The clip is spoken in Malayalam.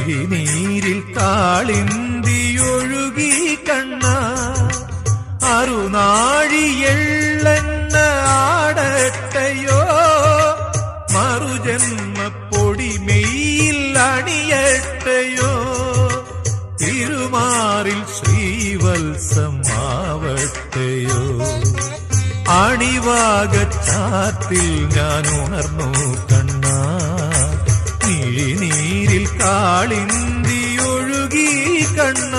മിഴിനീരിൽ കാളിന്തിയൊഴുകി കണ്ണ അറുനാഴിയെള്ളെണ്ണ ആടട്ടയോ മറുജന്മപ്പൊടിമെയിൽ അണിയട്ടയോ തിരുമാറിൽ ശ്രീവത്സമാവട്ടയോ അണിവാകച്ചാത്തിൽ ഞാൻ ഉണർന്നു കണ്ണ മിഴിനീരിൽ കാളിന്തിയൊഴുകി കണ്ണ